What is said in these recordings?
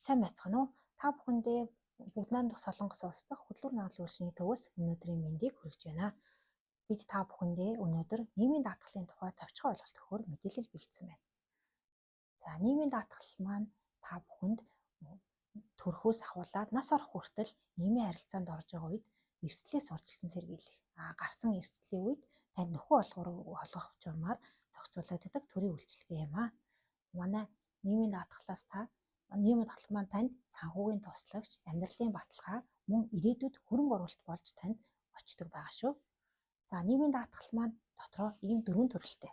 Сайн байцгаана уу? Та бүхэндээ бүгд найрамдах Солонгос улс дахь хөдлөр наглын үйлчний төвөөс өнөөдрийн мэндийг хүргэж байна. Бид та бүхэндээ өнөөдөр нийгмийн даатгалын тухай товчхон ойлголт өгөхөөр мэдээлэл бэлдсэн байна. За, нийгмийн даатгал маань та бүхэнд төрхөөс ахуулаад нас орох хүртэл нийгмийн харилцаанд орж байгаа үед эрсдлээс урьдчилан сэргийлэх. Гарсан эрсдлийн үед танд нөхөн олгох журмаар зохицуулагддаг төрийн үйлчилгээ юм аа. Манай нийгмийн даатгалаас нийгмийн даатгал маань танд санхүүгийн туслагч, амьдралын баталгаа, мөн ирээдүйд хөрөнгө оруулалт болж танд очдог байгаа шүү. За, нийгмийн даатгал маань дотроо ийм 4 төрөлтэй.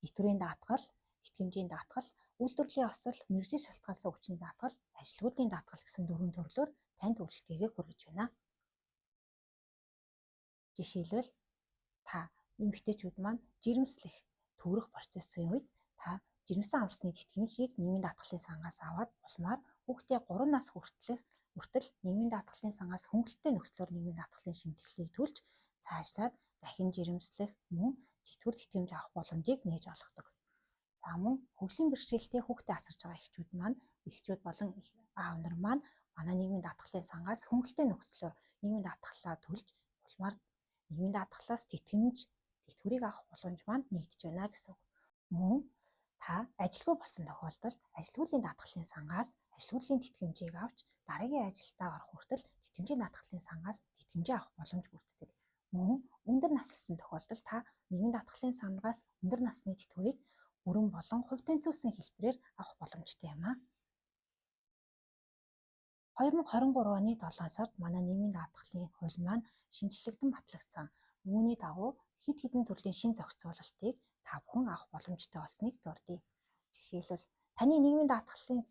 Итгэврийн даатгал, итгэмжийн даатгал, үйлдвэрлэлийн осол, мэргэжил шалтгаалсан хүчний даатгал, ажилгүйдлийн даатгал гэсэн 4 төрлөөр танд үйлчлэгээ хүргэж байна. Жишээлбэл та эмэгтэйчүүд маань жирэмслэх төвөрөх процессын үед та жирэмсэн амрсны тэтгэмжийг нийгмийн даатгалын сангаас аваад улмаар хүүхдээ 3 нас хүртэл нийгмийн даатгалын сангаас хөнгөлөлттэй нөхцлөөр нийгмийн даатгалын шимтгэлийг төлж цаашлаад дахин жирэмслэх мөн тэтгэвэр тэтгэмж авах боломжийг нээж олгодог. За, мөн хөгжлийн бэрхшээлтэй хүүхдээ асарч байгаа эхчүүд болон аав нар маань манай нийгмийн даатгалын сангаас хөнгөлөлттэй нөхцлөөр нийгмийн даатгалаа төлж улмаар нийгмийн даатгалаас тэтгэврийг авах боломж маань нэгдэж байна гэсэн үг. Мөн та ажилгүй болсон тохиолдолд ажилгүйдлийн даатгалын сангаас ажилгүйдлийн тэтгэмжийг авч дараагийн ажилдаа орох хүртэл тэтгэмжийн даатгалын сангаас тэтгэмжээ авах боломж бүрддэг. Мөн өндөр наслсан тохиолдолд та нийгмийн даатгалын сангаас өндөр насны тэтгэврийг бүрэн болон хувь тэнцвэрсэн хэлбэрээр авах боломжтой юм аа. 2023 оны 7 сард манай нийгмийн даатгалын хууль маань шинжлэгдэн батлагдсан. Үүний дагуу хэд хэдэн төрлийн шин зохицуулалтыг та бүхэн авах боломжтой болсныг дурдъя. Жишээлбэл таны нийгмийн даатгалын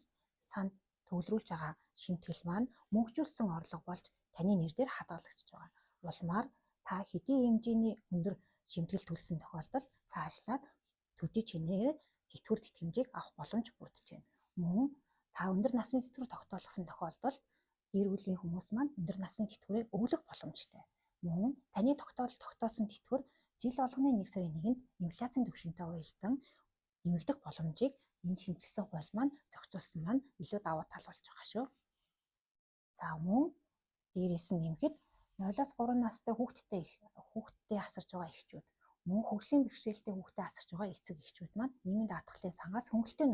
санд төвлөрүүлж байгаа шимтгэл маань мөнгөжүүлсэн орлого болж таны нэр дээр хадгалагдаж байгаа. Улмаар та хэдийн хэмжээний өндөр шимтгэл төлсөн тохиолдолд цаашлаад төдий чинээр тэтгэвэр тэтгэмжийг авах боломж бүрдэж байна. Мөн та өндөр насны тэтгэвэр тогтоолгосон тохиолдолд гэр бүлийн хүмүүс маань өндөр насны тэтгэврийг өглөх боломжтой. Мөн таны тогтоосон тэтгэвэр жил болгоны 1 сарын 1-нд инфляцийн түвшинтэй уялдан нэмэгдэх боломжийг энэ шинжилсэн хууль маань зохицуулсан маань илүү давуу тал болж байгаа шүү. За, мөн дээрээс нь нэмэхэд 0-3 настай хүүхдтэй асарч байгаа эхчүүд, мөн хөгжлийн бэрхшээлтэй хүүхдтэй асарч байгаа эцэг эхчүүд маань нийгмийн даатгалын сангаас хөнгөлөлттэй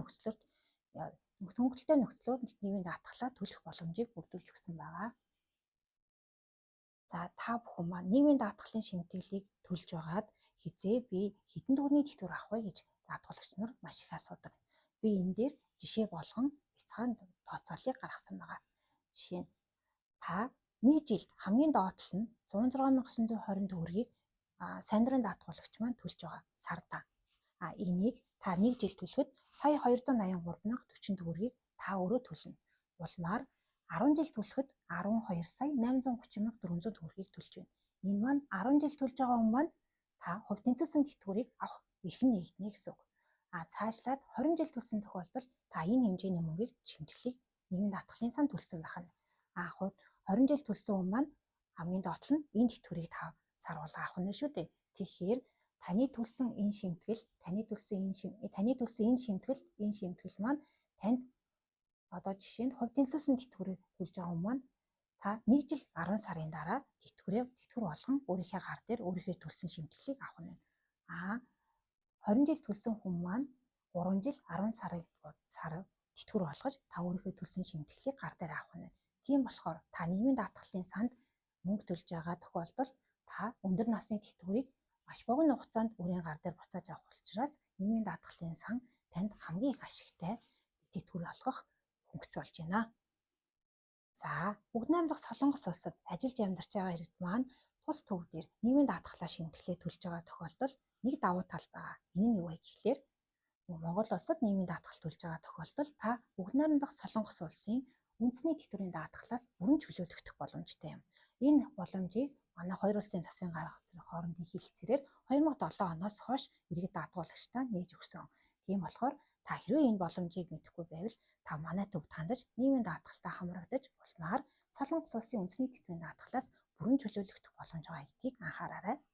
нөхцлөөр нийгмийн даатгалаа төлөх боломжийг бүрдүүлж өгсөн байгаа. За, та бүхэн маань нийгмийн даатгалын шимтгэлийг төлж байгаад хэдэн төгрөгийн тэтгэвэр авах вэ гэж даатгуулагч нар маш их асуудаг. Би энэ дээр жишээ болгон бяцхан тооцоолыг гаргасан байгаа. Жишээ нь та нэг жилд хамгийн доотлол нь 106,920 төгрөгийг сайн дурын даатгуулагч маань төлж байгаа сарда. Энийг та нэг жил төлөхөд сая 283,040 төгрөгийг та өөрөө төлнө. Улмаар 10 жил төлөхөд 12 сая 830,400 төгрөгийг төлж байна. Энэ маань 10 жил төлж байгаа хүн маань та хувь тэнцвэрсэн тэтгэврийг авах эрхэн нэгднэ гэсэн үг. Цаашлаад 20 жил төлсөн тохиолдолд та энэ хэмжээний мөнгийг шимтгэлийг нийгмийн даатгалын санд төлсөн байх нь. 20 жил төлсөн хүн маань хамгийн доотлол нь энэ тэтгэврийг та сар болго авах нь шүү дээ. Тэгэхээр таны төлсөн энэ шимтгэл маань танд одоо жишээ нь хувь тэнцвэрсэн тэтгэврийг төлж байгаа хүн маань та 1 жил 10 сарын дараа тэтгэвэр болгон өөрийнхөө гар дээр өөрийнхөө төлсөн шимтгэлийг авах нь. 20 жил төлсөн хүн маань 3 жил 10 сар тэтгэвэр болгож та өөрийнхөө төлсөн шимтгэлийг гар дээр авах нь. Тийм болохоор та нийгмийн даатгалын санд мөнгө төлж байгаа тохиолдолд та өндөр насны тэтгэврийг маш богино хугацаанд өөрийн гар дээр буцааж авах учраас нийгмийн даатгалын сан танд хамгийн их ашигтай тэтгэвэр олгох хөнгөц болж байна. За, бүгд найрамдах Солонгос улсад ажиллаж амьдарч байгаа иргэд маань тус төв дээр нийгмийн даатгалаа шимтгэлээ төлж байгаа тохиолдолд нэг давуу тал байгаа. Энэ нь юу вэ гэхлээр Монгол улсад нийгмийн даатгал төлж байгаа тохиолдолд та бүгд найрамдах Солонгос улсын үндэсний тэтгэврийн даатгалаас бүрэн чөлөөлөгдөх боломжтой юм. Энэ боломжийг манай хоёр улсын засгийн гарах газрын хоорондын хэлэлцээрээр 2007 оноос хойш иргэд даатгуулагчдаа нээж өгсөн. Тийм болохоор та хэрвээ энэ боломжийг мэдэхгүй байвал та манай төвд хандаж нийгмийн даатгалтай хамрагдаж улмаар Солонгос улсын үндэсний тэтгэврийн даатгалаас бүрэн чөлөөлөгдөх боломж байгаа гэдгийг анхаараарай.